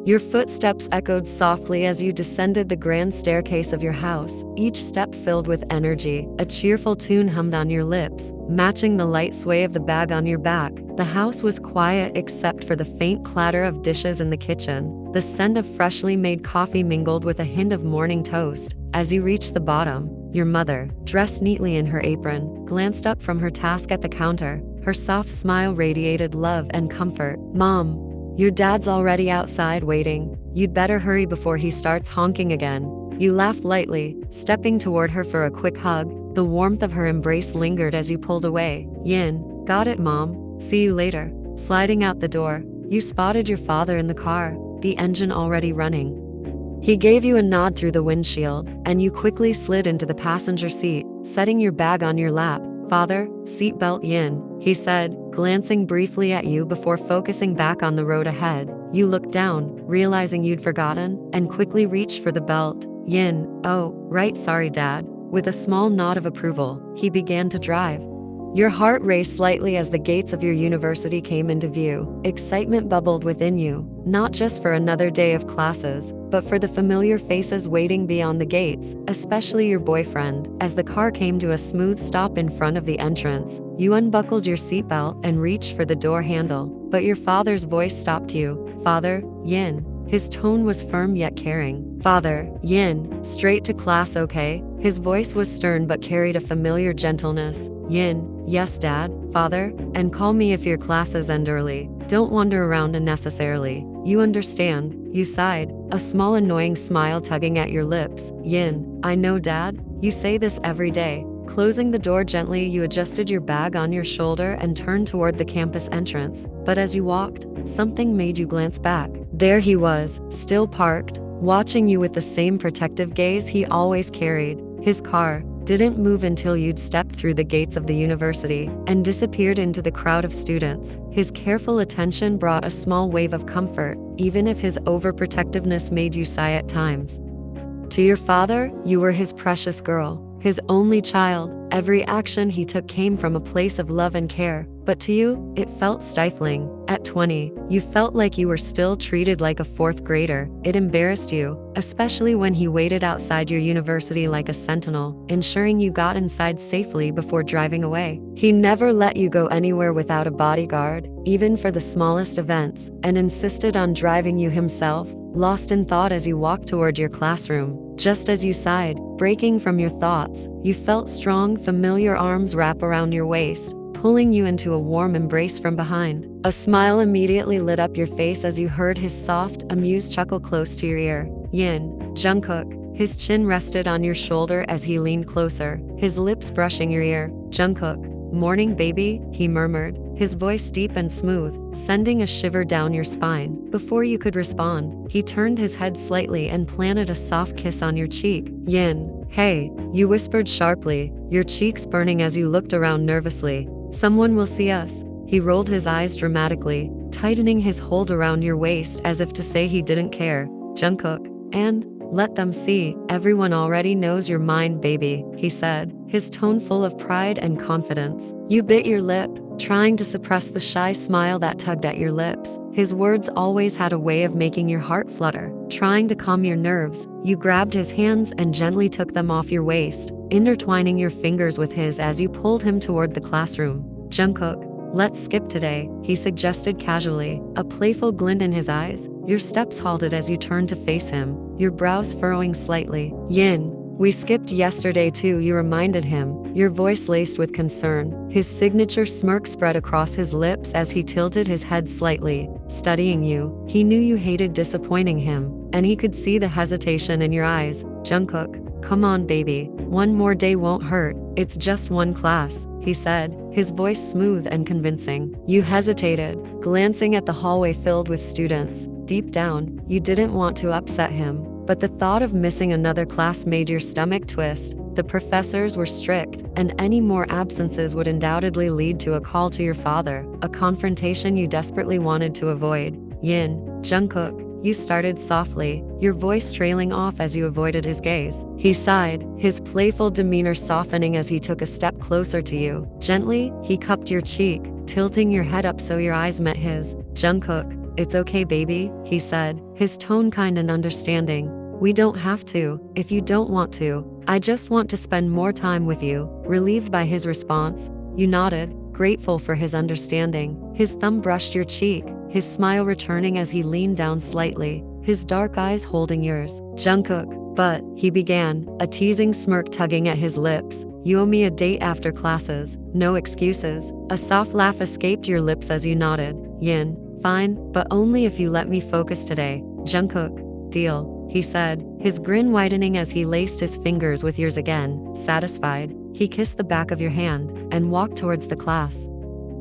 Your footsteps echoed softly as you descended the grand staircase of your house, each step filled with energy. A cheerful tune hummed on your lips, matching the light sway of the bag on your back. The house was quiet except for the faint clatter of dishes in the kitchen. The scent of freshly made coffee mingled with a hint of morning toast. As you reached the bottom, your mother, dressed neatly in her apron, glanced up from her task at the counter. Her soft smile radiated love and comfort. "Mom, your dad's already outside waiting. You'd better hurry before he starts honking again." You laughed lightly, stepping toward her for a quick hug. The warmth of her embrace lingered as you pulled away. "Yin, got it, Mom. See you later." Sliding out the door, you spotted your father in the car, the engine already running. He gave you a nod through the windshield, and you quickly slid into the passenger seat, setting your bag on your lap. "Father, seatbelt Yin," he said, glancing briefly at you before focusing back on the road ahead. You looked down, realizing you'd forgotten, and quickly reached for the belt. "Yin, oh, right, sorry, Dad." With a small nod of approval, he began to drive. Your heart raced slightly as the gates of your university came into view. Excitement bubbled within you, not just for another day of classes, but for the familiar faces waiting beyond the gates, especially your boyfriend. As the car came to a smooth stop in front of the entrance, you unbuckled your seatbelt and reached for the door handle, but your father's voice stopped you. "Father, Yin." His tone was firm yet caring. "Father, Yin, straight to class, okay?" His voice was stern but carried a familiar gentleness. "Yin, yes, Dad, Father, and call me if your classes end early. Don't wander around unnecessarily. You understand." You sighed, a small annoying smile tugging at your lips. "Yin, I know, Dad. You say this every day." Closing the door gently, you adjusted your bag on your shoulder and turned toward the campus entrance. But as you walked, something made you glance back. There he was, still parked, watching you with the same protective gaze he always carried. His car didn't move until you'd stepped through the gates of the university and disappeared into the crowd of students. His careful attention brought a small wave of comfort, even if his overprotectiveness made you sigh at times. To your father, you were his precious girl, his only child. Every action he took came from a place of love and care. But to you, it felt stifling. At 20, you felt like you were still treated like a fourth grader. It embarrassed you, especially when he waited outside your university like a sentinel, ensuring you got inside safely before driving away. He never let you go anywhere without a bodyguard, even for the smallest events, and insisted on driving you himself, lost in thought as you walked toward your classroom. Just as you sighed, breaking from your thoughts, you felt strong, familiar arms wrap around your waist, pulling you into a warm embrace from behind. A smile immediately lit up your face as you heard his soft, amused chuckle close to your ear. "Yin, Jungkook." His chin rested on your shoulder as he leaned closer, his lips brushing your ear. "Jungkook, morning baby," he murmured, his voice deep and smooth, sending a shiver down your spine. Before you could respond, he turned his head slightly and planted a soft kiss on your cheek. "Yin, hey," you whispered sharply, your cheeks burning as you looked around nervously. "Someone will see us." He rolled his eyes dramatically, tightening his hold around your waist as if to say he didn't care. "Jungkook, and let them see. Everyone already knows you're mine, baby," he said, his tone full of pride and confidence. You bit your lip, trying to suppress the shy smile that tugged at your lips. His words always had a way of making your heart flutter. Trying to calm your nerves, you grabbed his hands and gently took them off your waist, intertwining your fingers with his as you pulled him toward the classroom. "Jungkook, let's skip today," he suggested casually, a playful glint in his eyes. Your steps halted as you turned to face him, your brows furrowing slightly. "Yin, we skipped yesterday too," you reminded him, your voice laced with concern. His signature smirk spread across his lips as he tilted his head slightly, studying you. He knew you hated disappointing him, and he could see the hesitation in your eyes. "Jungkook, come on baby, one more day won't hurt. It's just one class," he said, his voice smooth and convincing. You hesitated, glancing at the hallway filled with students. Deep down, you didn't want to upset him, but the thought of missing another class made your stomach twist. The professors were strict, and any more absences would undoubtedly lead to a call to your father, a confrontation you desperately wanted to avoid. "Yin, Jungkook," you started softly, your voice trailing off as you avoided his gaze. He sighed, his playful demeanor softening as he took a step closer to you. Gently, he cupped your cheek, tilting your head up so your eyes met his. "Jungkook, it's okay baby, he said, his tone kind and understanding. We don't have to, if you don't want to. I just want to spend more time with you. Relieved by his response, you nodded, grateful for his understanding. His thumb brushed your cheek, his smile returning as he leaned down slightly, his dark eyes holding yours. Jungkook, but, he began, a teasing smirk tugging at his lips. You owe me a date after classes, no excuses. A soft laugh escaped your lips as you nodded. Yin, fine, but only if you let me focus today. Jungkook, deal, he said, his grin widening as he laced his fingers with yours again. Satisfied, he kissed the back of your hand and walked towards the class.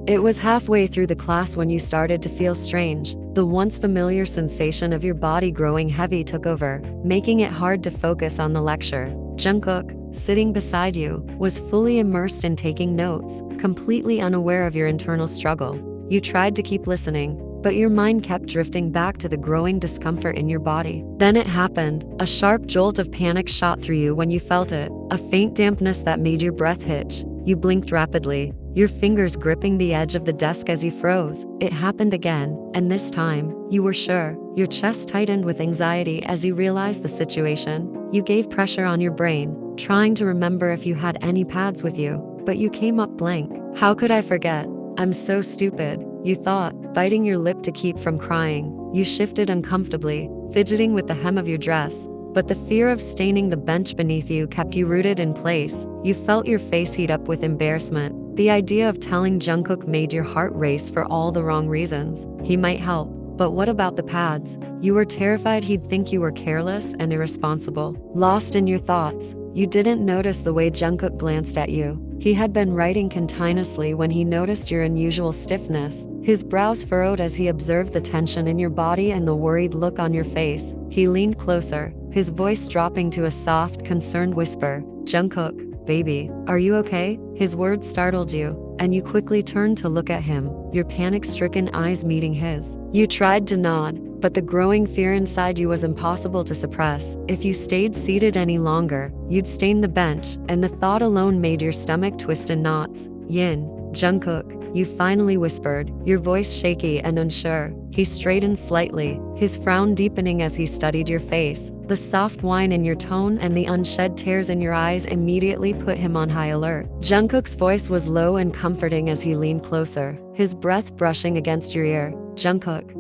It was halfway through the class when you started to feel strange. The once familiar sensation of your body growing heavy took over, making it hard to focus on the lecture. Jungkook, sitting beside you, was fully immersed in taking notes, completely unaware of your internal struggle. You tried to keep listening, but your mind kept drifting back to the growing discomfort in your body. Then it happened. A sharp jolt of panic shot through you when you felt it, a faint dampness that made your breath hitch. You blinked rapidly, your fingers gripping the edge of the desk as you froze. It happened again, and this time, you were sure. Your chest tightened with anxiety as you realized the situation. You gave pressure on your brain, trying to remember if you had any pads with you, but you came up blank. How could I forget? I'm so stupid, you thought, biting your lip to keep from crying. You shifted uncomfortably, fidgeting with the hem of your dress, but the fear of staining the bench beneath you kept you rooted in place. You felt your face heat up with embarrassment. The idea of telling Jungkook made your heart race for all the wrong reasons. He might help, but what about the pads? You were terrified he'd think you were careless and irresponsible. Lost in your thoughts, you didn't notice the way Jungkook glanced at you. He had been writing continuously when he noticed your unusual stiffness. His brows furrowed as he observed the tension in your body and the worried look on your face. He leaned closer, his voice dropping to a soft, concerned whisper. Jungkook, baby, are you okay? His words startled you, and you quickly turned to look at him, your panic-stricken eyes meeting his. You tried to nod, but the growing fear inside you was impossible to suppress. If you stayed seated any longer, you'd stain the bench, and the thought alone made your stomach twist in knots. Yin, Jungkook, you finally whispered, your voice shaky and unsure. He straightened slightly, his frown deepening as he studied your face. The soft whine in your tone and the unshed tears in your eyes immediately put him on high alert. Jungkook's voice was low and comforting as he leaned closer, his breath brushing against your ear. Jungkook,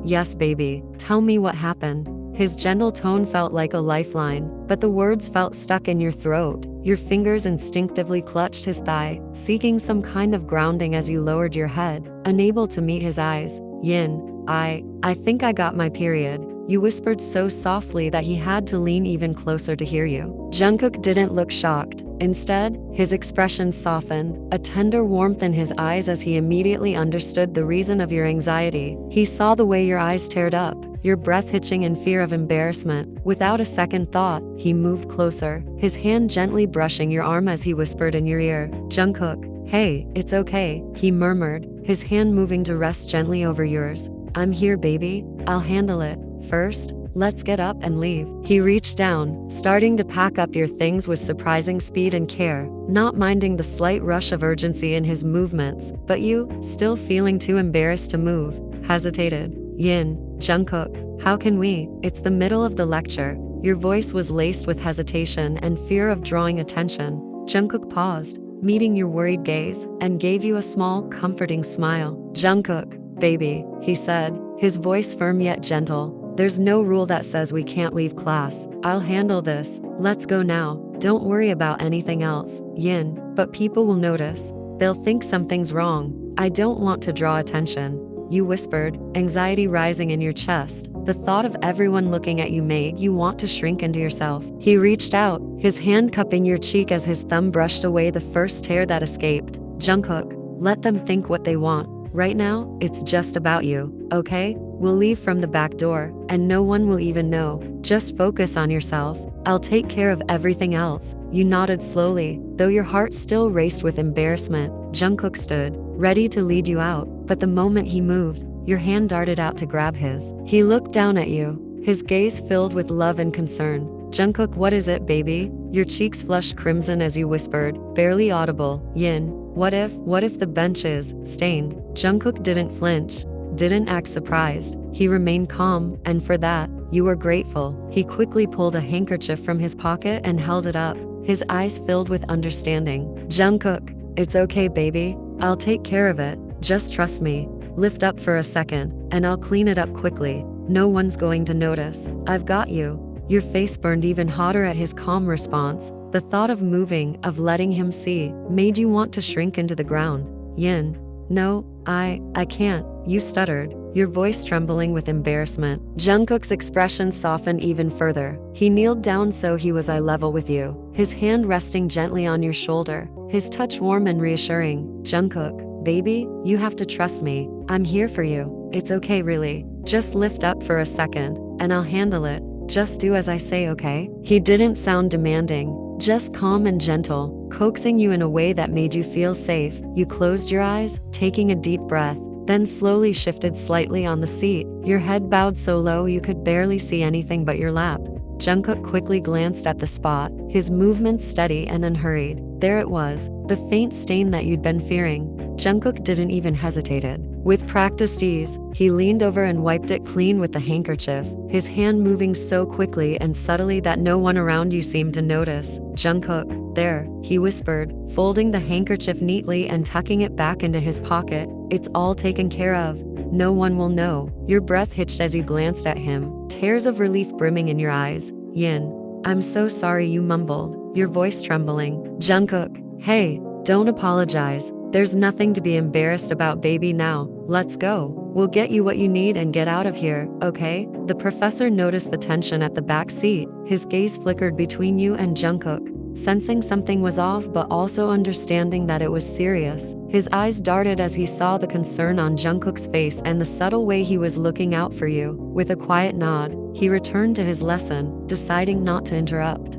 yes baby, tell me what happened. His gentle tone felt like a lifeline, but the words felt stuck in your throat. Your fingers instinctively clutched his thigh, seeking some kind of grounding as you lowered your head, unable to meet his eyes. Yin, I think I got my period. You whispered so softly that he had to lean even closer to hear you. Jungkook didn't look shocked. Instead, his expression softened, a tender warmth in his eyes as he immediately understood the reason of your anxiety. He saw the way your eyes teared up, your breath hitching in fear of embarrassment. Without a second thought, he moved closer, his hand gently brushing your arm as he whispered in your ear. Jungkook, hey, it's okay, he murmured, his hand moving to rest gently over yours. I'm here baby, I'll handle it. First, let's get up and leave. He reached down, starting to pack up your things with surprising speed and care, not minding the slight rush of urgency in his movements, but you, still feeling too embarrassed to move, hesitated. Yin, Jungkook, how can we? It's the middle of the lecture. Your voice was laced with hesitation and fear of drawing attention. Jungkook paused, meeting your worried gaze, and gave you a small, comforting smile. Jungkook, baby, he said, his voice firm yet gentle. There's no rule that says we can't leave class. I'll handle this. Let's go now. Don't worry about anything else. Yin, but people will notice. They'll think something's wrong. I don't want to draw attention. You whispered, anxiety rising in your chest. The thought of everyone looking at you made you want to shrink into yourself. He reached out, his hand cupping your cheek as his thumb brushed away the first tear that escaped. Jungkook, let them think what they want. Right now, it's just about you, okay? We'll leave from the back door, and no one will even know. Just focus on yourself. I'll take care of everything else. You nodded slowly, though your heart still raced with embarrassment. Jungkook stood, ready to lead you out, but the moment he moved, your hand darted out to grab his. He looked down at you, his gaze filled with love and concern. Jungkook, what is it, baby? Your cheeks flushed crimson as you whispered, barely audible. Yin, what if the bench is stained? Jungkook didn't flinch. didn't act surprised. He remained calm, and for that, you were grateful. He quickly pulled a handkerchief from his pocket and held it up, his eyes filled with understanding. Jungkook, it's okay, baby. I'll take care of it. Just trust me. Lift up for a second, and I'll clean it up quickly. No one's going to notice. I've got you. Your face burned even hotter at his calm response. The thought of moving, of letting him see, made you want to shrink into the ground. Yin. No, I can't, you stuttered, your voice trembling with embarrassment. Jungkook's expression softened even further. He kneeled down so he was eye level with you, his hand resting gently on your shoulder, his touch warm and reassuring. Jungkook, baby, you have to trust me. I'm here for you. It's okay, really. Just lift up for a second, and I'll handle it. Just do as I say, okay? He didn't sound demanding, just calm and gentle, coaxing you in a way that made you feel safe. You closed your eyes, taking a deep breath, then slowly shifted slightly on the seat, your head bowed so low you could barely see anything but your lap. Jungkook quickly glanced at the spot, his movements steady and unhurried. There it was, the faint stain that you'd been fearing. Jungkook didn't even hesitate. With practiced ease, he leaned over and wiped it clean with the handkerchief, his hand moving so quickly and subtly that no one around you seemed to notice. Jungkook, there, he whispered, folding the handkerchief neatly and tucking it back into his pocket. It's all taken care of. No one will know. Your breath hitched as you glanced at him, tears of relief brimming in your eyes. Yin. I'm so sorry, you mumbled, your voice trembling. Jungkook, hey, don't apologize. There's nothing to be embarrassed about, baby. Now, let's go. We'll get you what you need and get out of here, okay? The professor noticed the tension at the back seat. His gaze flickered between you and Jungkook, sensing something was off but also understanding that it was serious. His eyes darted as he saw the concern on Jungkook's face and the subtle way he was looking out for you. With a quiet nod, he returned to his lesson, deciding not to interrupt.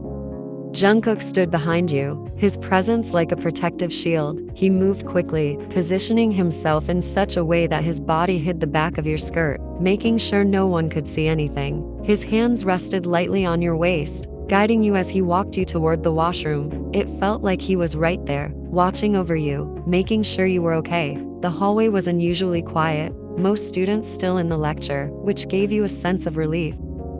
Jungkook stood behind you, his presence like a protective shield. He moved quickly, positioning himself in such a way that his body hid the back of your skirt, making sure no one could see anything. His hands rested lightly on your waist, guiding you as he walked you toward the washroom. It felt like he was right there, watching over you, making sure you were okay. The hallway was unusually quiet, most students still in the lecture, which gave you a sense of relief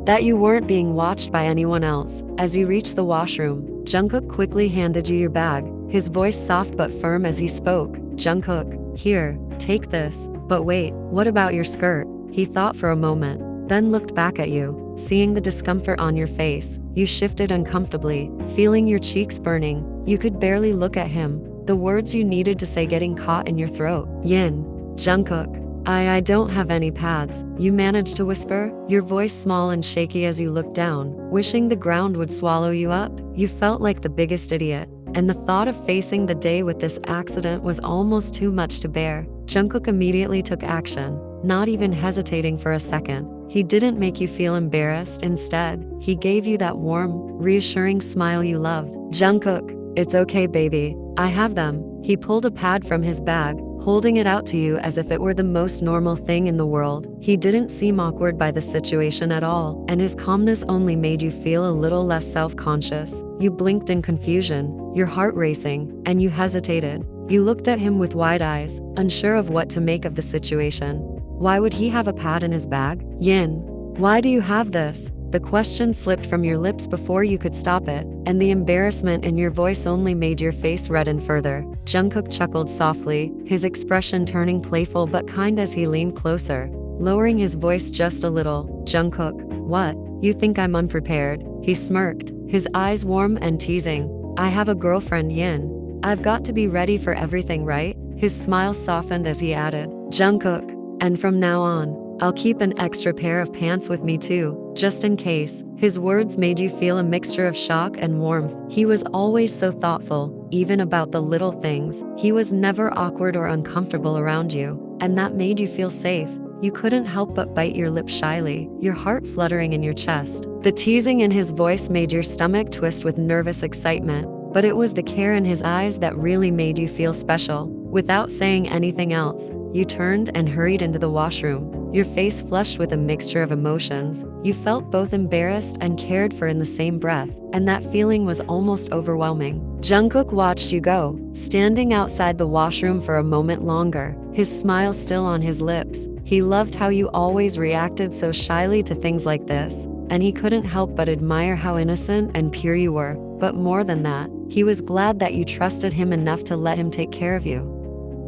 that you weren't being watched by anyone else. As you reached the washroom, Jungkook quickly handed you your bag, his voice soft but firm as he spoke. Jungkook, here, take this. But wait, what about your skirt? He thought for a moment, then looked back at you, seeing the discomfort on your face. You shifted uncomfortably, feeling your cheeks burning. You could barely look at him, the words you needed to say getting caught in your throat. Yin. Jungkook, I don't have any pads, you managed to whisper, your voice small and shaky as you looked down, wishing the ground would swallow you up. You felt like the biggest idiot, and the thought of facing the day with this accident was almost too much to bear. Jungkook immediately took action, not even hesitating for a second. He didn't make you feel embarrassed. Instead, he gave you that warm, reassuring smile you loved. Jungkook, it's okay, baby. I have them. He pulled a pad from his bag, holding it out to you as if it were the most normal thing in the world. He didn't seem awkward by the situation at all, and his calmness only made you feel a little less self-conscious. You blinked in confusion, your heart racing, and you hesitated. You looked at him with wide eyes, unsure of what to make of the situation. Why would he have a pad in his bag? Yin, why do you have this? The question slipped from your lips before you could stop it, and the embarrassment in your voice only made your face redden further. Jungkook chuckled softly, his expression turning playful but kind as he leaned closer, lowering his voice just a little. Jungkook, what? You think I'm unprepared? He smirked, his eyes warm and teasing. I have a girlfriend, Yin. I've got to be ready for everything, right? His smile softened as he added, Jungkook, and from now on, I'll keep an extra pair of pants with me too, just in case. His words made you feel a mixture of shock and warmth. He was always so thoughtful, even about the little things. He was never awkward or uncomfortable around you, and that made you feel safe. You couldn't help but bite your lip shyly, your heart fluttering in your chest. The teasing in his voice made your stomach twist with nervous excitement, but it was the care in his eyes that really made you feel special. Without saying anything else, you turned and hurried into the washroom, your face flushed with a mixture of emotions. You felt both embarrassed and cared for in the same breath, and that feeling was almost overwhelming. Jungkook watched you go, standing outside the washroom for a moment longer, his smile still on his lips. He loved how you always reacted so shyly to things like this, and he couldn't help but admire how innocent and pure you were. But more than that, he was glad that you trusted him enough to let him take care of you.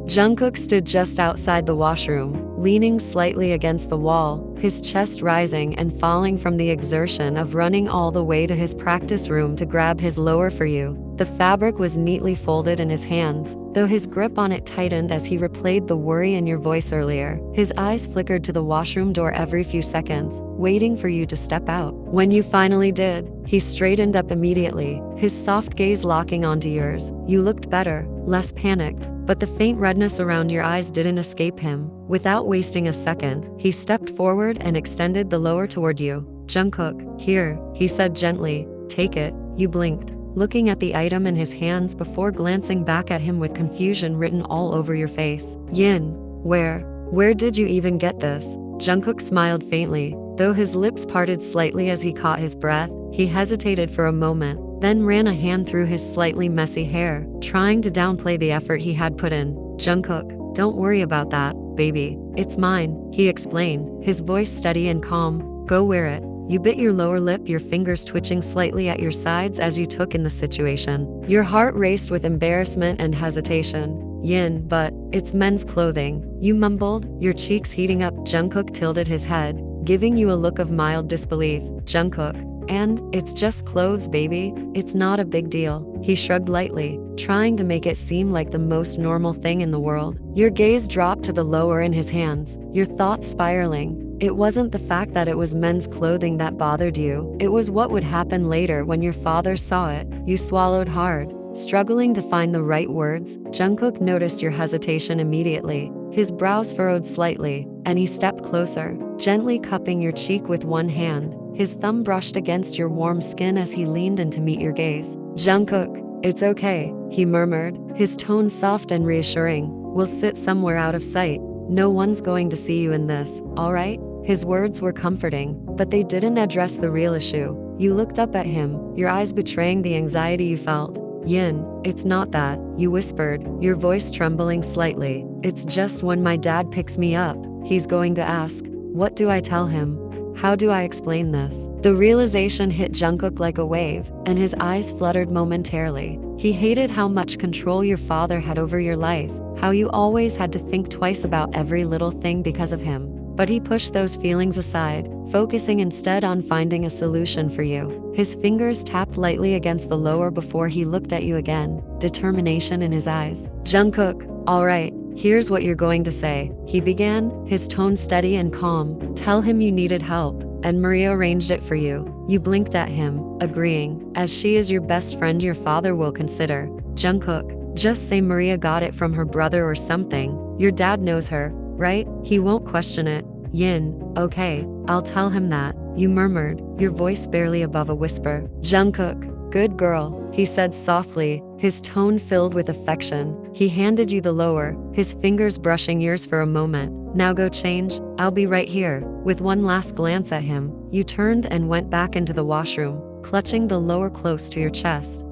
Jungkook stood just outside the washroom, leaning slightly against the wall, his chest rising and falling from the exertion of running all the way to his practice room to grab his lower for you. The fabric was neatly folded in his hands, though his grip on it tightened as he replayed the worry in your voice earlier. His eyes flickered to the washroom door every few seconds, waiting for you to step out. When you finally did, he straightened up immediately, his soft gaze locking onto yours. You looked better, less panicked, but the faint redness around your eyes didn't escape him. Without wasting a second, he stepped forward and extended the lower toward you. Jungkook, here, he said gently. Take it. You blinked, looking at the item in his hands before glancing back at him with confusion written all over your face. Yin, where did you even get this? Jungkook smiled faintly, though his lips parted slightly as he caught his breath. He hesitated for a moment, then ran a hand through his slightly messy hair, trying to downplay the effort he had put in. Jungkook, don't worry about that, baby. It's mine, he explained, his voice steady and calm. Go wear it. You bit your lower lip, your fingers twitching slightly at your sides as you took in the situation. Your heart raced with embarrassment and hesitation. Yin, but it's men's clothing, you mumbled, your cheeks heating up. Jungkook tilted his head, giving you a look of mild disbelief. Jungkook, and it's just clothes, baby. It's not a big deal. He shrugged lightly, trying to make it seem like the most normal thing in the world. Your gaze dropped to the lower in his hands, your thoughts spiraling. It wasn't the fact that it was men's clothing that bothered you. It was what would happen later when your father saw it. You swallowed hard, struggling to find the right words. Jungkook noticed your hesitation immediately. His brows furrowed slightly, and he stepped closer, gently cupping your cheek with one hand. His thumb brushed against your warm skin as he leaned in to meet your gaze. Jungkook, it's okay, he murmured, his tone soft and reassuring. We'll sit somewhere out of sight. No one's going to see you in this, all right? His words were comforting, but they didn't address the real issue. You looked up at him, your eyes betraying the anxiety you felt. Yin, it's not that, you whispered, your voice trembling slightly. It's just when my dad picks me up, he's going to ask, what do I tell him? How do I explain this? The realization hit Jungkook like a wave, and his eyes fluttered momentarily. He hated how much control your father had over your life, how you always had to think twice about every little thing because of him. But he pushed those feelings aside, focusing instead on finding a solution for you. His fingers tapped lightly against the lower before he looked at you again, determination in his eyes. Jungkook, all right, here's what you're going to say, he began, his tone steady and calm. Tell him you needed help, and Maria arranged it for you. You blinked at him, agreeing, as she is your best friend your father will consider. Jungkook, just say Maria got it from her brother or something. Your dad knows her, right? He won't question it. Yin, okay, I'll tell him that, you murmured, your voice barely above a whisper. Jungkook, good girl, he said softly, his tone filled with affection. He handed you the lower, his fingers brushing yours for a moment. Now go change, I'll be right here. With one last glance at him, you turned and went back into the washroom, clutching the lower close to your chest.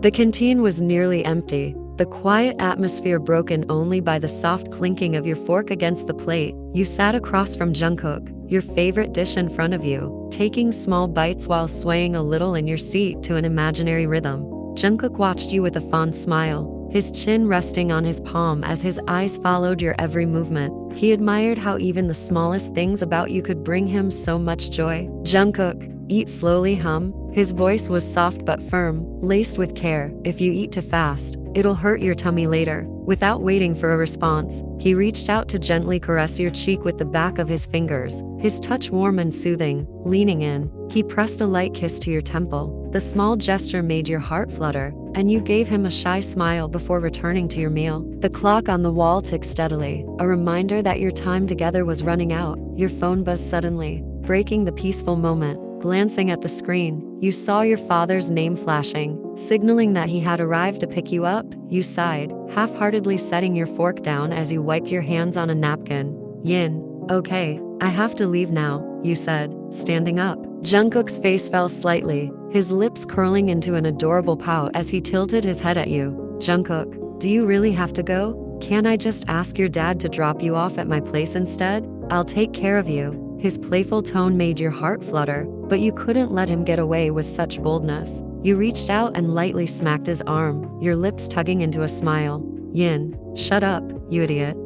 The canteen was nearly empty, the quiet atmosphere broken only by the soft clinking of your fork against the plate. You sat across from Jungkook, your favorite dish in front of you, taking small bites while swaying a little in your seat to an imaginary rhythm. Jungkook watched you with a fond smile, his chin resting on his palm as his eyes followed your every movement. He admired how even the smallest things about you could bring him so much joy. Jungkook, eat slowly, his voice was soft but firm, laced with care. If you eat too fast, it'll hurt your tummy later. Without waiting for a response, he reached out to gently caress your cheek with the back of his fingers, his touch warm and soothing. Leaning in, he pressed a light kiss to your temple. The small gesture made your heart flutter, and you gave him a shy smile before returning to your meal. The clock on the wall ticked steadily, a reminder that your time together was running out. Your phone buzzed suddenly, breaking the peaceful moment. Glancing at the screen, you saw your father's name flashing, signaling that he had arrived to pick you up. You sighed, half-heartedly setting your fork down as you wiped your hands on a napkin. Yin, okay, I have to leave now, you said, standing up. Jungkook's face fell slightly, his lips curling into an adorable pout as he tilted his head at you. Jungkook, do you really have to go? Can't I just ask your dad to drop you off at my place instead? I'll take care of you." His playful tone made your heart flutter, but you couldn't let him get away with such boldness. You reached out and lightly smacked his arm, your lips tugging into a smile. "Yin, shut up, you idiot."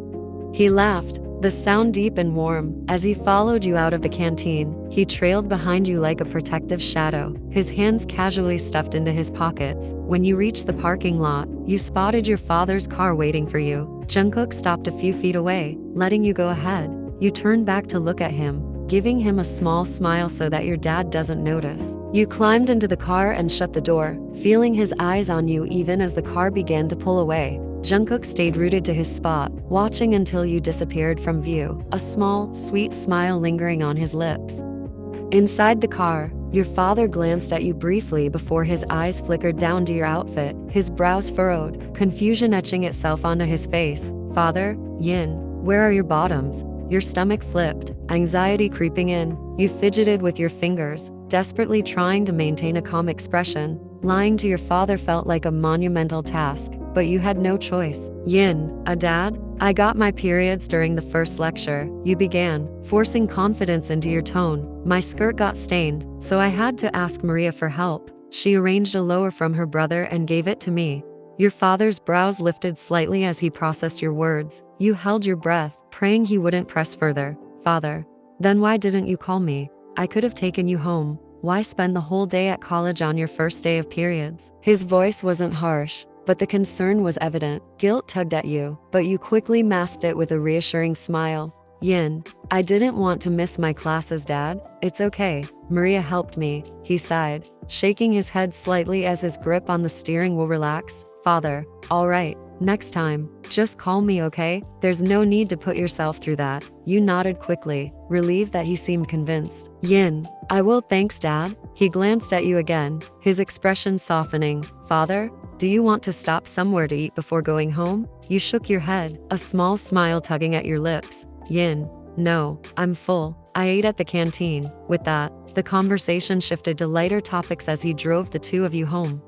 He laughed, the sound deep and warm. As he followed you out of the canteen, he trailed behind you like a protective shadow, his hands casually stuffed into his pockets. When you reached the parking lot, you spotted your father's car waiting for you. Jungkook stopped a few feet away, letting you go ahead. You turned back to look at him, giving him a small smile so that your dad doesn't notice. You climbed into the car and shut the door, feeling his eyes on you even as the car began to pull away. Jungkook stayed rooted to his spot, watching until you disappeared from view, a small, sweet smile lingering on his lips. Inside the car, your father glanced at you briefly before his eyes flickered down to your outfit, his brows furrowed, confusion etching itself onto his face. "Father, Yin, where are your bottoms?" Your stomach flipped, anxiety creeping in. You fidgeted with your fingers, desperately trying to maintain a calm expression. Lying to your father felt like a monumental task, but you had no choice. "Yin, a dad? I got my periods during the first lecture," you began, forcing confidence into your tone. "My skirt got stained, so I had to ask Maria for help. She arranged a lower from her brother and gave it to me." Your father's brows lifted slightly as he processed your words. You held your breath, praying he wouldn't press further. "Father, then why didn't you call me? I could have taken you home. Why spend the whole day at college on your first day of periods?" His voice wasn't harsh, but the concern was evident. Guilt tugged at you, but you quickly masked it with a reassuring smile. "Yin, I didn't want to miss my classes, Dad. It's okay. Maria helped me," he sighed, shaking his head slightly as his grip on the steering wheel relaxed. "Father, all right. Next time, just call me, okay? There's no need to put yourself through that." You nodded quickly, relieved that he seemed convinced. "Yin, I will, thanks, Dad." He glanced at you again, his expression softening. "Father, do you want to stop somewhere to eat before going home?" You shook your head, a small smile tugging at your lips. "Yin, no, I'm full. I ate at the canteen." With that, the conversation shifted to lighter topics as he drove the two of you home.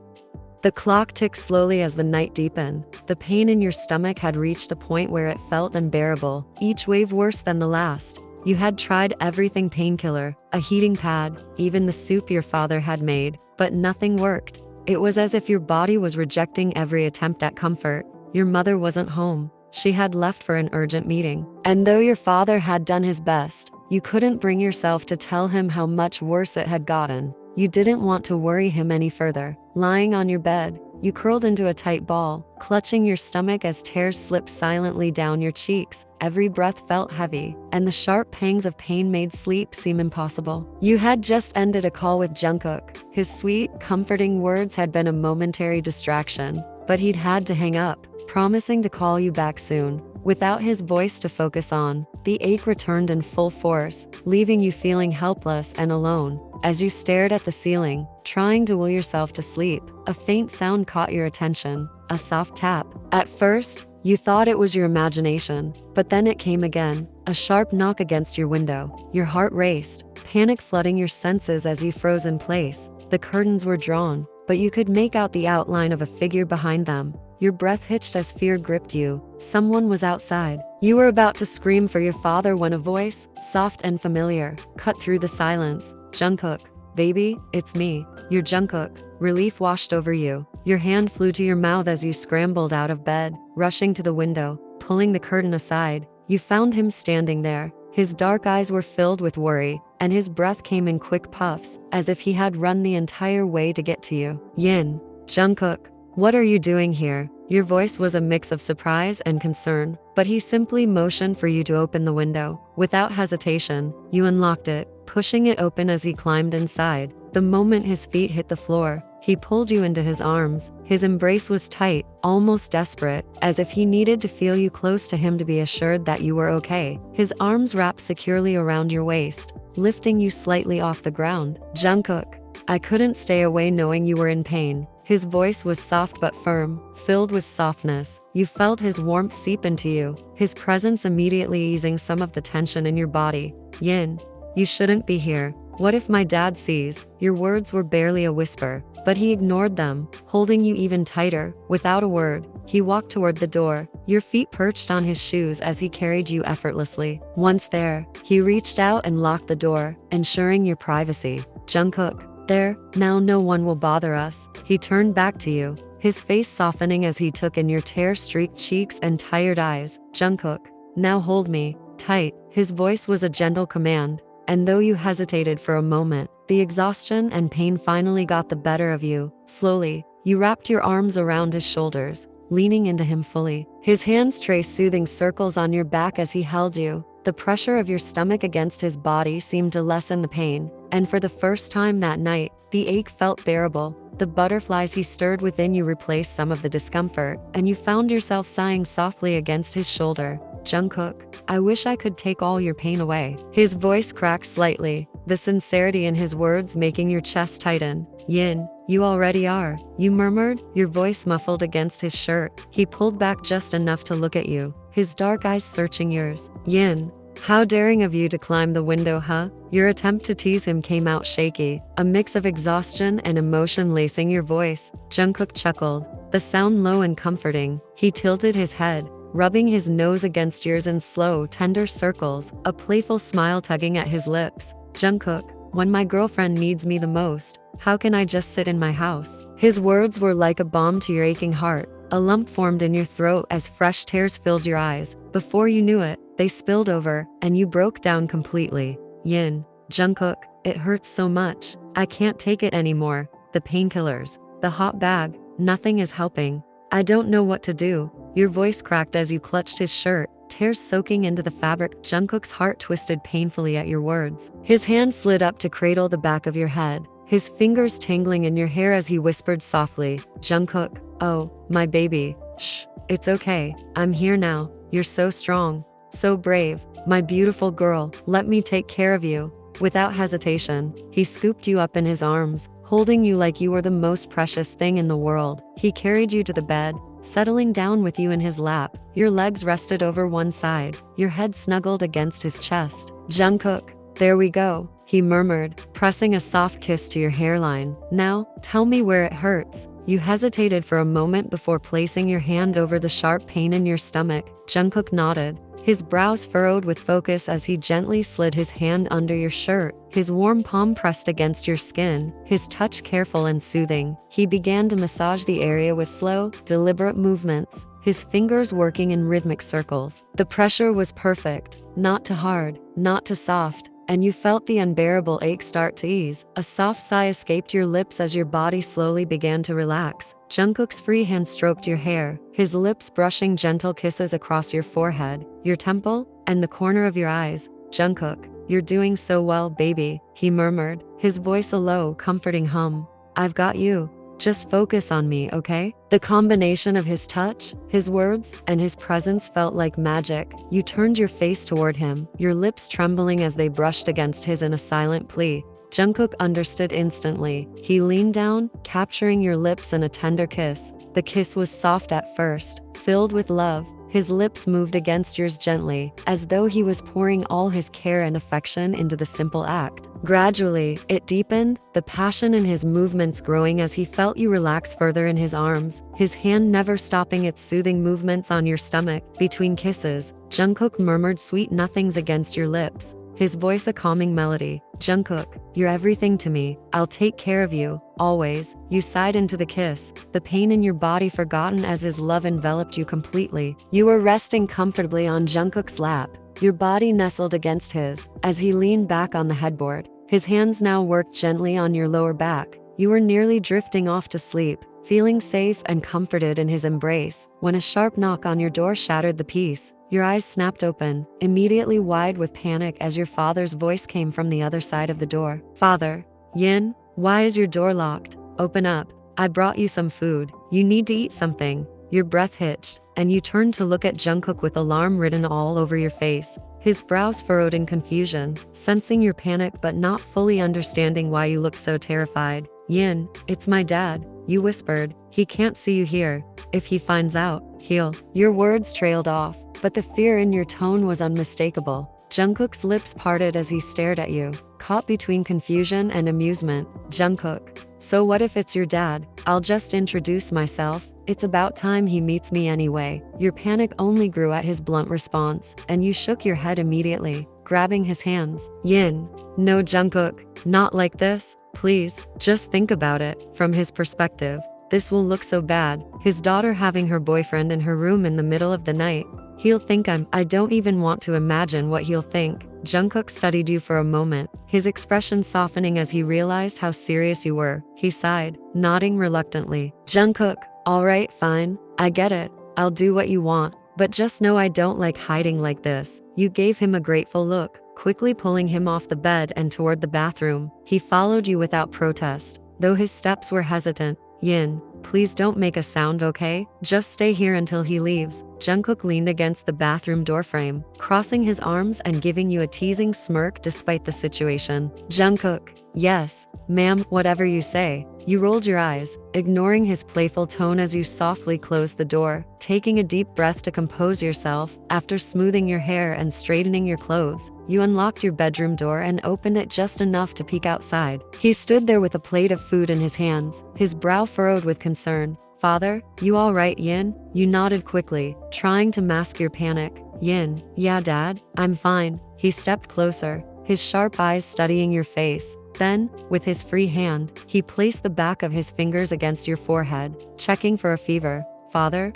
The clock ticked slowly as the night deepened. The pain in your stomach had reached a point where it felt unbearable, each wave worse than the last. You had tried everything: painkiller, a heating pad, even the soup your father had made, but nothing worked. It was as if your body was rejecting every attempt at comfort. Your mother wasn't home. She had left for an urgent meeting. And though your father had done his best, you couldn't bring yourself to tell him how much worse it had gotten. You didn't want to worry him any further. Lying on your bed, you curled into a tight ball, clutching your stomach as tears slipped silently down your cheeks. Every breath felt heavy, and the sharp pangs of pain made sleep seem impossible. You had just ended a call with Jungkook. His sweet, comforting words had been a momentary distraction, but he'd had to hang up, promising to call you back soon. Without his voice to focus on, the ache returned in full force, leaving you feeling helpless and alone. As you stared at the ceiling, trying to will yourself to sleep, a faint sound caught your attention, a soft tap. At first, you thought it was your imagination, but then it came again, a sharp knock against your window. Your heart raced, panic flooding your senses as you froze in place. The curtains were drawn, but you could make out the outline of a figure behind them. Your breath hitched as fear gripped you. Someone was outside. You were about to scream for your father when a voice, soft and familiar, cut through the silence. "Jungkook, baby, it's me, your Jungkook." Relief washed over you. Your hand flew to your mouth as you scrambled out of bed, rushing to the window, pulling the curtain aside. You found him standing there. His dark eyes were filled with worry, and his breath came in quick puffs, as if he had run the entire way to get to you. "Yin, Jungkook, what are you doing here?" Your voice was a mix of surprise and concern, but he simply motioned for you to open the window. Without hesitation, you unlocked it, pushing it open as he climbed inside. The moment his feet hit the floor, he pulled you into his arms. His embrace was tight, almost desperate, as if he needed to feel you close to him to be assured that you were okay. His arms wrapped securely around your waist, lifting you slightly off the ground. "Jungkook, I couldn't stay away knowing you were in pain." His voice was soft but firm, filled with softness. You felt his warmth seep into you, his presence immediately easing some of the tension in your body. "Yin, you shouldn't be here. What if my dad sees?" Your words were barely a whisper, but he ignored them, holding you even tighter. Without a word, he walked toward the door, your feet perched on his shoes as he carried you effortlessly. Once there, he reached out and locked the door, ensuring your privacy. Jungkook, there, now no one will bother us. He turned back to you, his face softening as he took in your tear-streaked cheeks and tired eyes. Jungkook, now hold me tight. His voice was a gentle command, and though you hesitated for a moment, the exhaustion and pain finally got the better of you. Slowly, you wrapped your arms around his shoulders, leaning into him fully. His hands traced soothing circles on your back as he held you. The pressure of your stomach against his body seemed to lessen the pain, and for the first time that night, the ache felt bearable. The butterflies he stirred within you replaced some of the discomfort, and you found yourself sighing softly against his shoulder. Jungkook, I wish I could take all your pain away. His voice cracked slightly, the sincerity in his words making your chest tighten. Yin, you already are, you murmured, your voice muffled against his shirt. He pulled back just enough to look at you, his dark eyes searching yours. Yin, how daring of you to climb the window, huh? Your attempt to tease him came out shaky, a mix of exhaustion and emotion lacing your voice. Jungkook chuckled, the sound low and comforting. He tilted his head, rubbing his nose against yours in slow, tender circles, a playful smile tugging at his lips. Jungkook, when my girlfriend needs me the most, how can I just sit in my house? His words were like a balm to your aching heart. A lump formed in your throat as fresh tears filled your eyes. Before you knew it, they spilled over, and you broke down completely. Yin, Jungkook, it hurts so much. I can't take it anymore. The painkillers, the hot bag, nothing is helping. I don't know what to do. Your voice cracked as you clutched his shirt, tears soaking into the fabric. Jungkook's heart twisted painfully at your words. His hand slid up to cradle the back of your head, his fingers tangling in your hair as he whispered softly, Jungkook, oh, my baby, shh, it's okay. I'm here now. You're so strong, so brave. My beautiful girl, let me take care of you. Without hesitation, he scooped you up in his arms, holding you like you were the most precious thing in the world. He carried you to the bed, settling down with you in his lap. Your legs rested over one side, your head snuggled against his chest. Jungkook, there we go, he murmured, pressing a soft kiss to your hairline. Now, tell me where it hurts. You hesitated for a moment before placing your hand over the sharp pain in your stomach. Jungkook nodded, his brows furrowed with focus as he gently slid his hand under your shirt, his warm palm pressed against your skin, his touch careful and soothing. He began to massage the area with slow, deliberate movements, his fingers working in rhythmic circles. The pressure was perfect, not too hard, not too soft, and you felt the unbearable ache start to ease. A soft sigh escaped your lips as your body slowly began to relax. Jungkook's free hand stroked your hair, his lips brushing gentle kisses across your forehead, your temple, and the corner of your eyes. Jungkook, you're doing so well, baby, he murmured, his voice a low, comforting hum. I've got you. Just focus on me, okay? The combination of his touch, his words, and his presence felt like magic. You turned your face toward him, your lips trembling as they brushed against his in a silent plea. Jungkook understood instantly. He leaned down, capturing your lips in a tender kiss. The kiss was soft at first, filled with love. His lips moved against yours gently, as though he was pouring all his care and affection into the simple act. Gradually, it deepened, the passion in his movements growing as he felt you relax further in his arms, his hand never stopping its soothing movements on your stomach. Between kisses, Jungkook murmured sweet nothings against your lips, his voice a calming melody. Jungkook, you're everything to me. I'll take care of you, always. You sighed into the kiss, the pain in your body forgotten as his love enveloped you completely. You were resting comfortably on Jungkook's lap, your body nestled against his, as he leaned back on the headboard. His hands now worked gently on your lower back. You were nearly drifting off to sleep, feeling safe and comforted in his embrace, when a sharp knock on your door shattered the peace. Your eyes snapped open, immediately wide with panic as your father's voice came from the other side of the door. Father, Yin, why is your door locked? Open up. I brought you some food. You need to eat something. Your breath hitched, and you turned to look at Jungkook with alarm written all over your face. His brows furrowed in confusion, sensing your panic but not fully understanding why you looked so terrified. Yin, it's my dad, you whispered. He can't see you here. If he finds out, he'll. Your words trailed off, but the fear in your tone was unmistakable. Jungkook's lips parted as he stared at you, caught between confusion and amusement. Jungkook, So what if it's your dad? I'll just introduce myself. It's about time he meets me anyway. Your panic only grew at his blunt response, and you shook your head immediately, grabbing his hands. Yin, no Jungkook, not like this. Please, just think about it. From his perspective, this will look so bad. His daughter having her boyfriend in her room in the middle of the night. He'll think I don't even want to imagine what he'll think. Jungkook studied you for a moment, his expression softening as he realized how serious you were. He sighed, nodding reluctantly. Jungkook, alright, fine. I get it. I'll do what you want. But just know I don't like hiding like this. You gave him a grateful look, quickly pulling him off the bed and toward the bathroom. He followed you without protest, though his steps were hesitant. Yin, please don't make a sound, okay? Just stay here until he leaves. Jungkook leaned against the bathroom doorframe, crossing his arms and giving you a teasing smirk despite the situation. Jungkook, yes, ma'am, whatever you say. You rolled your eyes, ignoring his playful tone as you softly closed the door, taking a deep breath to compose yourself. After smoothing your hair and straightening your clothes, you unlocked your bedroom door and opened it just enough to peek outside. He stood there with a plate of food in his hands, his brow furrowed with concern. Father, you all right, Yin? You nodded quickly, trying to mask your panic. Yin, yeah, Dad, I'm fine. He stepped closer, his sharp eyes studying your face. Then, with his free hand, he placed the back of his fingers against your forehead, checking for a fever. Father,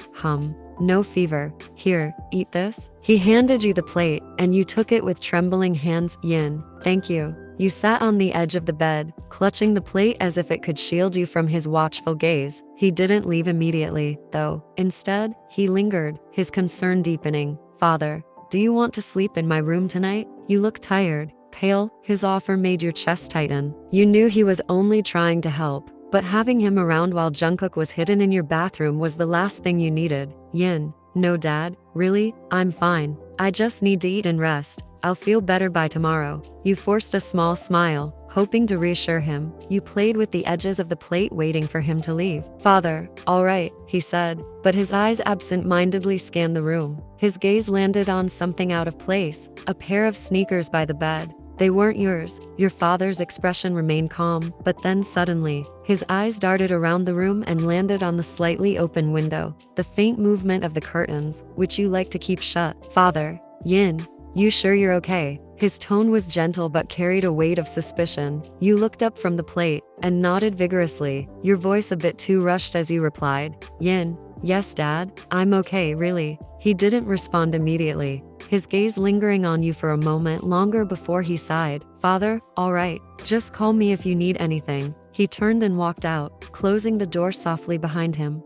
no fever. Here, eat this. He handed you the plate, and you took it with trembling hands. Yin, thank you. You sat on the edge of the bed, clutching the plate as if it could shield you from his watchful gaze. He didn't leave immediately, though. Instead, he lingered, his concern deepening. Father, do you want to sleep in my room tonight? You look tired. Pale, his offer made your chest tighten. You knew he was only trying to help, but having him around while Jungkook was hidden in your bathroom was the last thing you needed. Yin, no Dad, really? I'm fine. I just need to eat and rest. I'll feel better by tomorrow. You forced a small smile, hoping to reassure him. You played with the edges of the plate waiting for him to leave. Father, all right, he said, but his eyes absent-mindedly scanned the room. His gaze landed on something out of place, a pair of sneakers by the bed. They weren't yours. Your father's expression remained calm, but then suddenly, his eyes darted around the room and landed on the slightly open window, the faint movement of the curtains, which you like to keep shut. Father, Yin, you sure you're okay? His tone was gentle but carried a weight of suspicion. You looked up from the plate and nodded vigorously, your voice a bit too rushed as you replied. Yin, yes, Dad, I'm okay, really. He didn't respond immediately, his gaze lingering on you for a moment longer before he sighed. Father, all right, just call me if you need anything. He turned and walked out, closing the door softly behind him.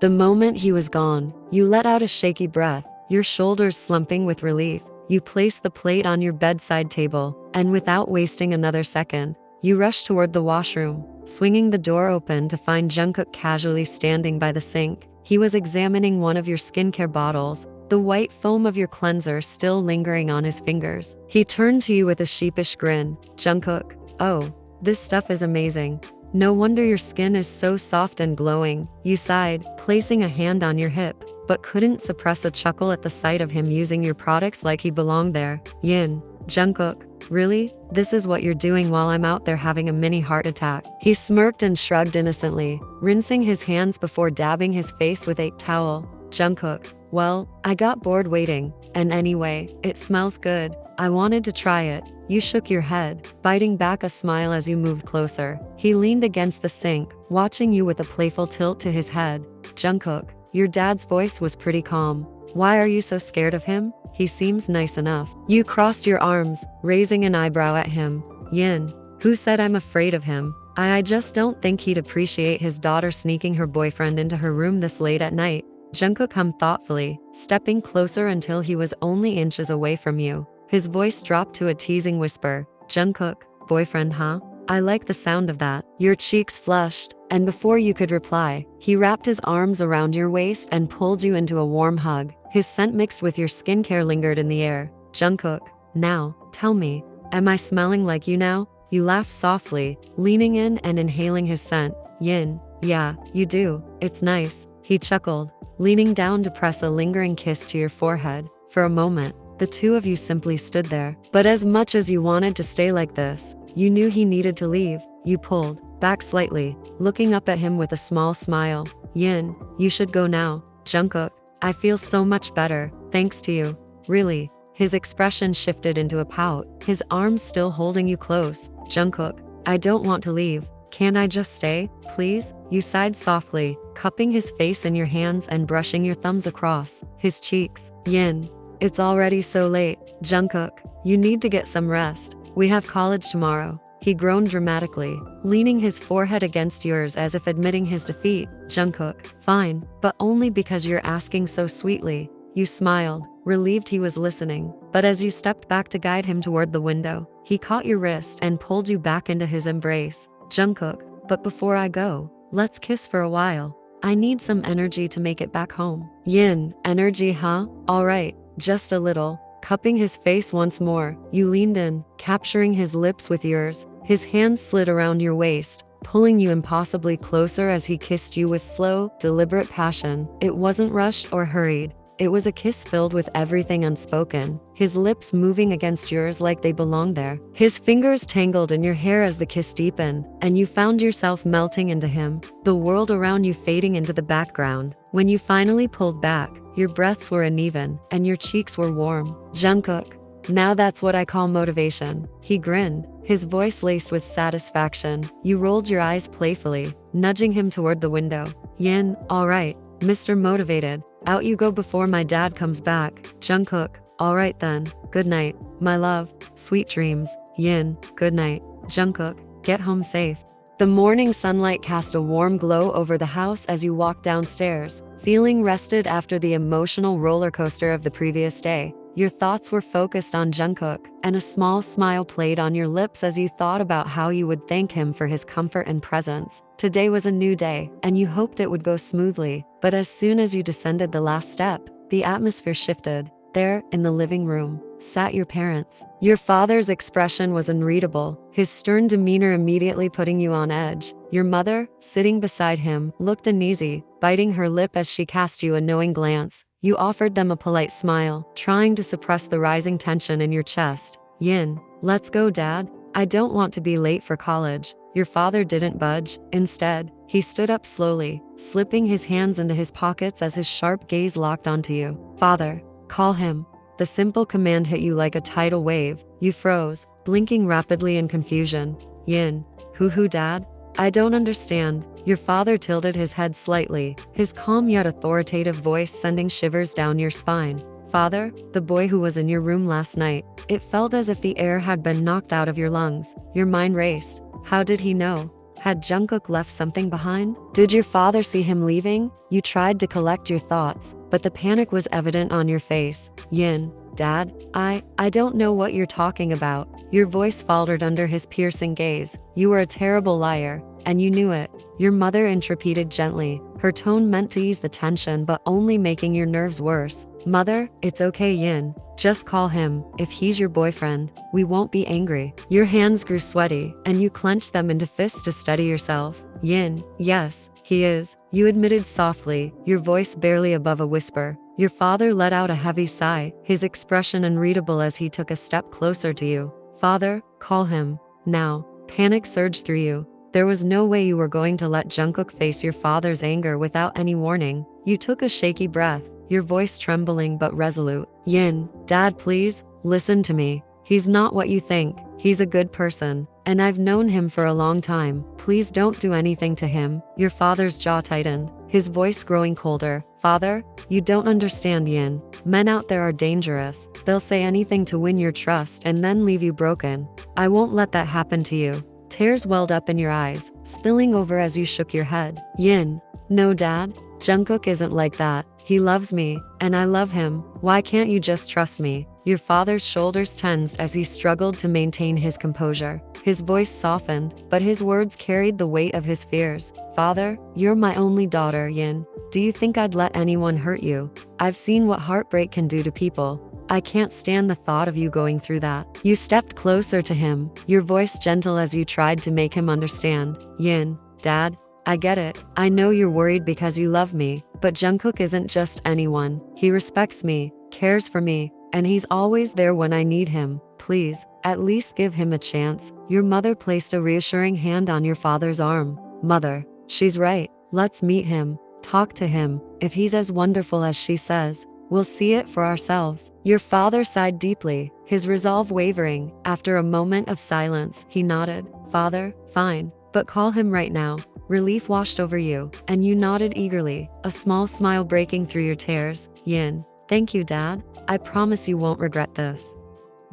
The moment he was gone, you let out a shaky breath, your shoulders slumping with relief. You placed the plate on your bedside table, and without wasting another second, you rushed toward the washroom, swinging the door open to find Jungkook casually standing by the sink. He was examining one of your skincare bottles, the white foam of your cleanser still lingering on his fingers. He turned to you with a sheepish grin. Jungkook, oh, this stuff is amazing. No wonder your skin is so soft and glowing. You sighed, placing a hand on your hip, but couldn't suppress a chuckle at the sight of him using your products like he belonged there. Yin, Jungkook, really? This is what you're doing while I'm out there having a mini heart attack? He smirked and shrugged innocently, rinsing his hands before dabbing his face with a towel. Jungkook, well, I got bored waiting, and anyway, it smells good. I wanted to try it. You shook your head, biting back a smile as you moved closer. He leaned against the sink, watching you with a playful tilt to his head. Jungkook, your dad's voice was pretty calm. Why are you so scared of him? He seems nice enough. You crossed your arms, raising an eyebrow at him. Yin, who said I'm afraid of him? I just don't think he'd appreciate his daughter sneaking her boyfriend into her room this late at night. Jungkook hummed thoughtfully, stepping closer until he was only inches away from you. His voice dropped to a teasing whisper. Jungkook, boyfriend, huh? I like the sound of that. Your cheeks flushed, and before you could reply, he wrapped his arms around your waist and pulled you into a warm hug. His scent mixed with your skincare lingered in the air. Jungkook, now, tell me, am I smelling like you now? You laughed softly, leaning in and inhaling his scent. Yin, yeah, you do. It's nice. He chuckled, leaning down to press a lingering kiss to your forehead. For a moment, the two of you simply stood there. But as much as you wanted to stay like this, you knew he needed to leave. You pulled, back slightly, looking up at him with a small smile. Yin, you should go now. Jungkook, I feel so much better, thanks to you. Really? His expression shifted into a pout, his arms still holding you close. Jungkook, I don't want to leave. Can I just stay, please? You sighed softly, cupping his face in your hands and brushing your thumbs across his cheeks. Yin, it's already so late. Jungkook, you need to get some rest. We have college tomorrow. He groaned dramatically, leaning his forehead against yours as if admitting his defeat. Jungkook, fine, but only because you're asking so sweetly. You smiled, relieved he was listening, but as you stepped back to guide him toward the window, he caught your wrist and pulled you back into his embrace. Jungkook, but before I go, let's kiss for a while. I need some energy to make it back home. Yin, energy, huh? Alright, just a little. Cupping his face once more, you leaned in, capturing his lips with yours. His hands slid around your waist, pulling you impossibly closer as he kissed you with slow, deliberate passion. It wasn't rushed or hurried. It was a kiss filled with everything unspoken, his lips moving against yours like they belonged there. His fingers tangled in your hair as the kiss deepened, and you found yourself melting into him, the world around you fading into the background. When you finally pulled back, your breaths were uneven, and your cheeks were warm. Jungkook, now that's what I call motivation. He grinned, his voice laced with satisfaction. You rolled your eyes playfully, nudging him toward the window. Yin, alright, Mr. Motivated. Out you go before my dad comes back. Jungkook, alright then, good night, my love, sweet dreams. Yin, good night. Jungkook, get home safe. The morning sunlight cast a warm glow over the house as you walked downstairs, feeling rested after the emotional roller coaster of the previous day. Your thoughts were focused on Jungkook, and a small smile played on your lips as you thought about how you would thank him for his comfort and presence. Today was a new day, and you hoped it would go smoothly, but as soon as you descended the last step, the atmosphere shifted. There, in the living room, sat your parents. Your father's expression was unreadable, his stern demeanor immediately putting you on edge. Your mother, sitting beside him, looked uneasy, biting her lip as she cast you a knowing glance. You offered them a polite smile, trying to suppress the rising tension in your chest. Yin, let's go, Dad. I don't want to be late for college. Your father didn't budge. Instead, he stood up slowly, slipping his hands into his pockets as his sharp gaze locked onto you. Father, call him. The simple command hit you like a tidal wave. You froze, blinking rapidly in confusion. Yin, who, Dad? I don't understand. Your father tilted his head slightly, his calm yet authoritative voice sending shivers down your spine. Father, the boy who was in your room last night. It felt as if the air had been knocked out of your lungs. Your mind raced. How did he know? Had Jungkook left something behind? Did your father see him leaving? You tried to collect your thoughts, but the panic was evident on your face. Yin, Dad, I don't know what you're talking about. Your voice faltered under his piercing gaze. You were a terrible liar, and you knew it. Your mother interpreted gently, her tone meant to ease the tension but only making your nerves worse. Mother, it's okay, Yin. Just call him. If he's your boyfriend, we won't be angry. Your hands grew sweaty, and you clenched them into fists to steady yourself. Yin, yes, he is. You admitted softly, your voice barely above a whisper. Your father let out a heavy sigh, his expression unreadable as he took a step closer to you. Father, call him. Now. Panic surged through you. There was no way you were going to let Jungkook face your father's anger without any warning. You took a shaky breath, your voice trembling but resolute. Yin, Dad, please, listen to me. He's not what you think. He's a good person, and I've known him for a long time. Please don't do anything to him. Your father's jaw tightened, his voice growing colder. Father, you don't understand, Yin. Men out there are dangerous. They'll say anything to win your trust and then leave you broken. I won't let that happen to you. Tears welled up in your eyes, spilling over as you shook your head. Yin, no, Dad. Jungkook isn't like that. He loves me, and I love him. Why can't you just trust me? Your father's shoulders tensed as he struggled to maintain his composure. His voice softened, but his words carried the weight of his fears. Father, you're my only daughter, Yin. Do you think I'd let anyone hurt you? I've seen what heartbreak can do to people. I can't stand the thought of you going through that. You stepped closer to him, your voice gentle as you tried to make him understand. Yin, Dad, I get it. I know you're worried because you love me, but Jungkook isn't just anyone. He respects me, cares for me, and he's always there when I need him. Please, At least give him a chance. Your mother placed a reassuring hand on your father's arm. Mother, she's right. Let's meet him. Talk to him. If he's as wonderful as she says, we'll see it for ourselves. Your father sighed deeply, his resolve wavering. After a moment of silence, he nodded. Father, fine, but call him right now. Relief washed over you, and you nodded eagerly, a small smile breaking through your tears. Yin, thank you, Dad. I promise you won't regret this.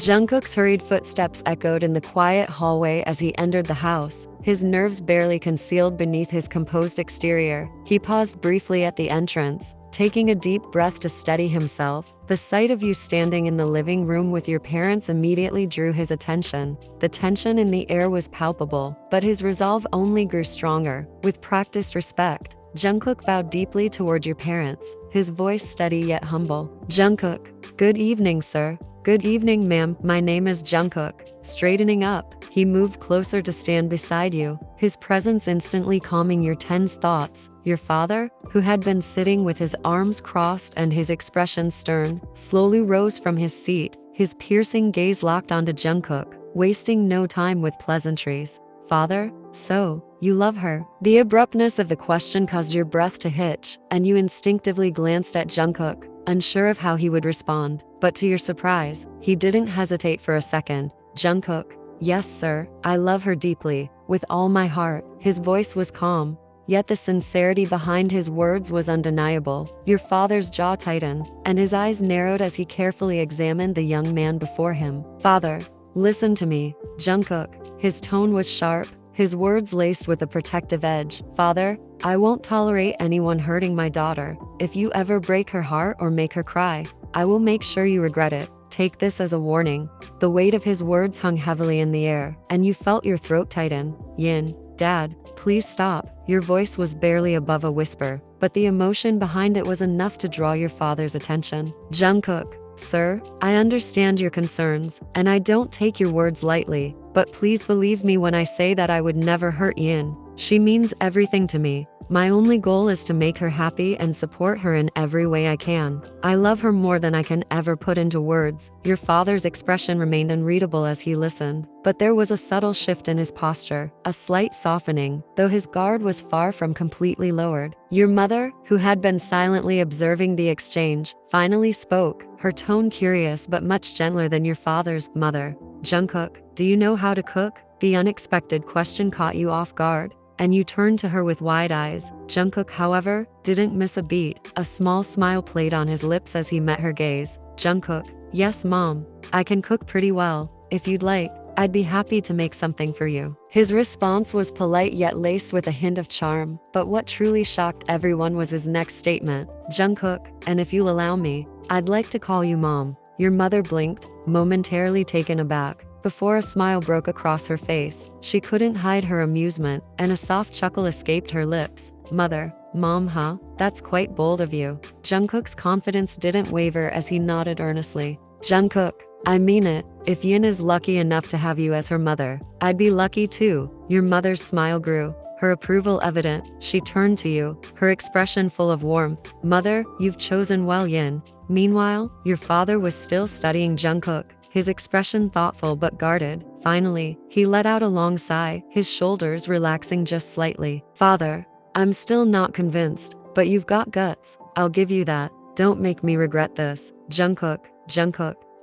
Jungkook's hurried footsteps echoed in the quiet hallway as he entered the house, his nerves barely concealed beneath his composed exterior. He paused briefly at the entrance, taking a deep breath to steady himself. The sight of you standing in the living room with your parents immediately drew his attention. The tension in the air was palpable, but his resolve only grew stronger. With practiced respect, Jungkook bowed deeply toward your parents, his voice steady yet humble. Jungkook, good evening, sir. Good evening, ma'am. My name is Jungkook. Straightening up, he moved closer to stand beside you, his presence instantly calming your tense thoughts. Your father, who had been sitting with his arms crossed and his expression stern, slowly rose from his seat, his piercing gaze locked onto Jungkook, wasting no time with pleasantries. Father, so, you love her? The abruptness of the question caused your breath to hitch, and you instinctively glanced at Jungkook, unsure of how he would respond. But to your surprise, he didn't hesitate for a second. Jungkook, yes, sir, I love her deeply, with all my heart. His voice was calm, yet the sincerity behind his words was undeniable. Your father's jaw tightened, and his eyes narrowed as he carefully examined the young man before him. Father, listen to me. Jungkook, his tone was sharp, his words laced with a protective edge. Father, I won't tolerate anyone hurting my daughter. If you ever break her heart or make her cry, I will make sure you regret it. Take this as a warning. The weight of his words hung heavily in the air, and you felt your throat tighten. Yin, Dad, please stop. Your voice was barely above a whisper, but the emotion behind it was enough to draw your father's attention. Jungkook, sir, I understand your concerns, and I don't take your words lightly, but please believe me when I say that I would never hurt Yin. She means everything to me. My only goal is to make her happy and support her in every way I can. I love her more than I can ever put into words. Your father's expression remained unreadable as he listened, but there was a subtle shift in his posture, a slight softening, though his guard was far from completely lowered. Your mother, who had been silently observing the exchange, finally spoke, her tone curious but much gentler than your father's. Mother, Jungkook, do you know how to cook? The unexpected question caught you off guard, and you turned to her with wide eyes. Jungkook, however, didn't miss a beat. A small smile played on his lips as he met her gaze. Jungkook, yes, Mom, I can cook pretty well. If you'd like, I'd be happy to make something for you. His response was polite yet laced with a hint of charm, but what truly shocked everyone was his next statement. Jungkook, and if you'll allow me, I'd like to call you Mom. Your mother blinked, momentarily taken aback, before a smile broke across her face. She couldn't hide her amusement, and a soft chuckle escaped her lips. Mother, Mom, huh? That's quite bold of you. Jungkook's confidence didn't waver as he nodded earnestly. Jungkook, I mean it. If Yin is lucky enough to have you as her mother, I'd be lucky too. Your mother's smile grew, her approval evident. She turned to you, her expression full of warmth. Mother, you've chosen well, Yin. Meanwhile, your father was still studying Jungkook, his expression thoughtful but guarded. Finally, he let out a long sigh, his shoulders relaxing just slightly. Father, I'm still not convinced, but you've got guts. I'll give you that. Don't make me regret this. Jungkook,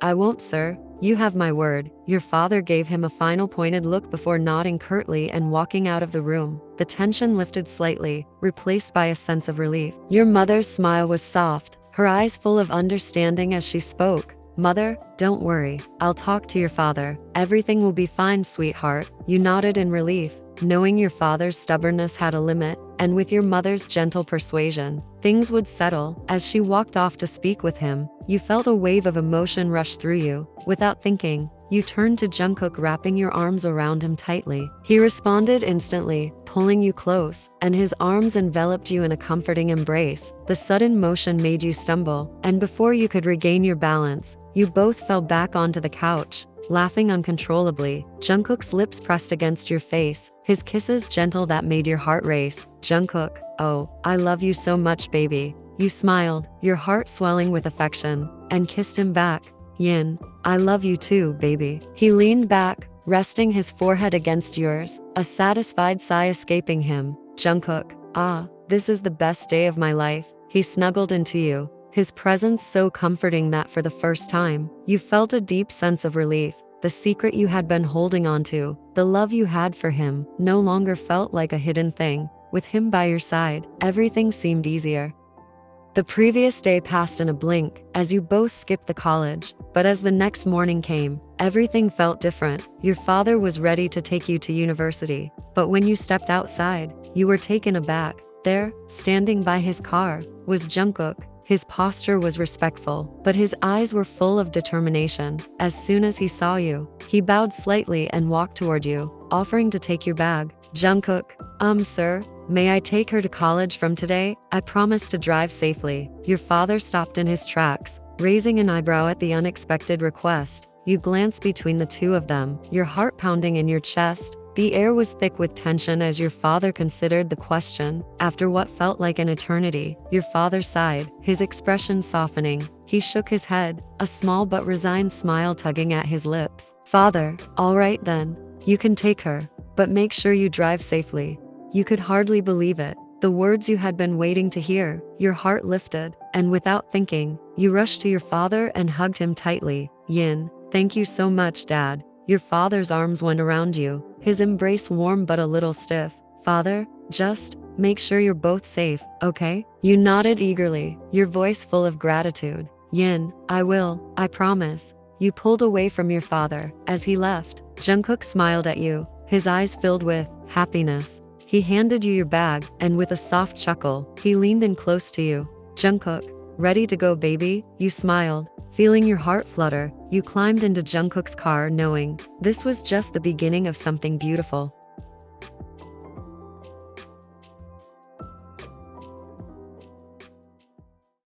I won't, sir. You have my word. Your father gave him a final pointed look before nodding curtly and walking out of the room. The tension lifted slightly, replaced by a sense of relief. Your mother's smile was soft, her eyes full of understanding as she spoke. Mother, don't worry. I'll talk to your father. Everything will be fine, sweetheart. You nodded in relief, knowing your father's stubbornness had a limit, and with your mother's gentle persuasion, things would settle. As she walked off to speak with him, you felt a wave of emotion rush through you. Without thinking, you turned to Jungkook, wrapping your arms around him tightly. He responded instantly, pulling you close, and his arms enveloped you in a comforting embrace. The sudden motion made you stumble, and before you could regain your balance, you both fell back onto the couch, laughing uncontrollably. Jungkook's lips pressed against your face, his kisses gentle that made your heart race. Jungkook, oh, I love you so much, baby. You smiled, your heart swelling with affection, and kissed him back. Yin, I love you too, baby." He leaned back, resting his forehead against yours, a satisfied sigh escaping him. Jungkook, "Ah, this is the best day of my life." He snuggled into you, his presence so comforting that for the first time, you felt a deep sense of relief. The secret you had been holding on to, the love you had for him, no longer felt like a hidden thing. With him by your side, everything seemed easier. The previous day passed in a blink as you both skipped the college, but as the next morning came, everything felt different. Your father was ready to take you to university, but when you stepped outside, you were taken aback. There, standing by his car, was Jungkook. His posture was respectful, but his eyes were full of determination. As soon as he saw you, he bowed slightly and walked toward you, offering to take your bag. Jungkook, sir, may I take her to college from today? I promise to drive safely." Your father stopped in his tracks, raising an eyebrow at the unexpected request. You glanced between the two of them, your heart pounding in your chest. The air was thick with tension as your father considered the question. After what felt like an eternity, your father sighed, his expression softening. He shook his head, a small but resigned smile tugging at his lips. "Father, all right then, you can take her, but make sure you drive safely." You could hardly believe it. The words you had been waiting to hear. Your heart lifted, and without thinking, you rushed to your father and hugged him tightly. "Yin, thank you so much, Dad." Your father's arms went around you, his embrace warm but a little stiff. "Father, just make sure you're both safe, okay?" You nodded eagerly, your voice full of gratitude. "Yin, I will, I promise." You pulled away from your father. As he left, Jungkook smiled at you, his eyes filled with happiness. He handed you your bag, and with a soft chuckle, he leaned in close to you. "Jungkook, ready to go, baby?" You smiled, feeling your heart flutter. You climbed into Jungkook's car knowing this was just the beginning of something beautiful.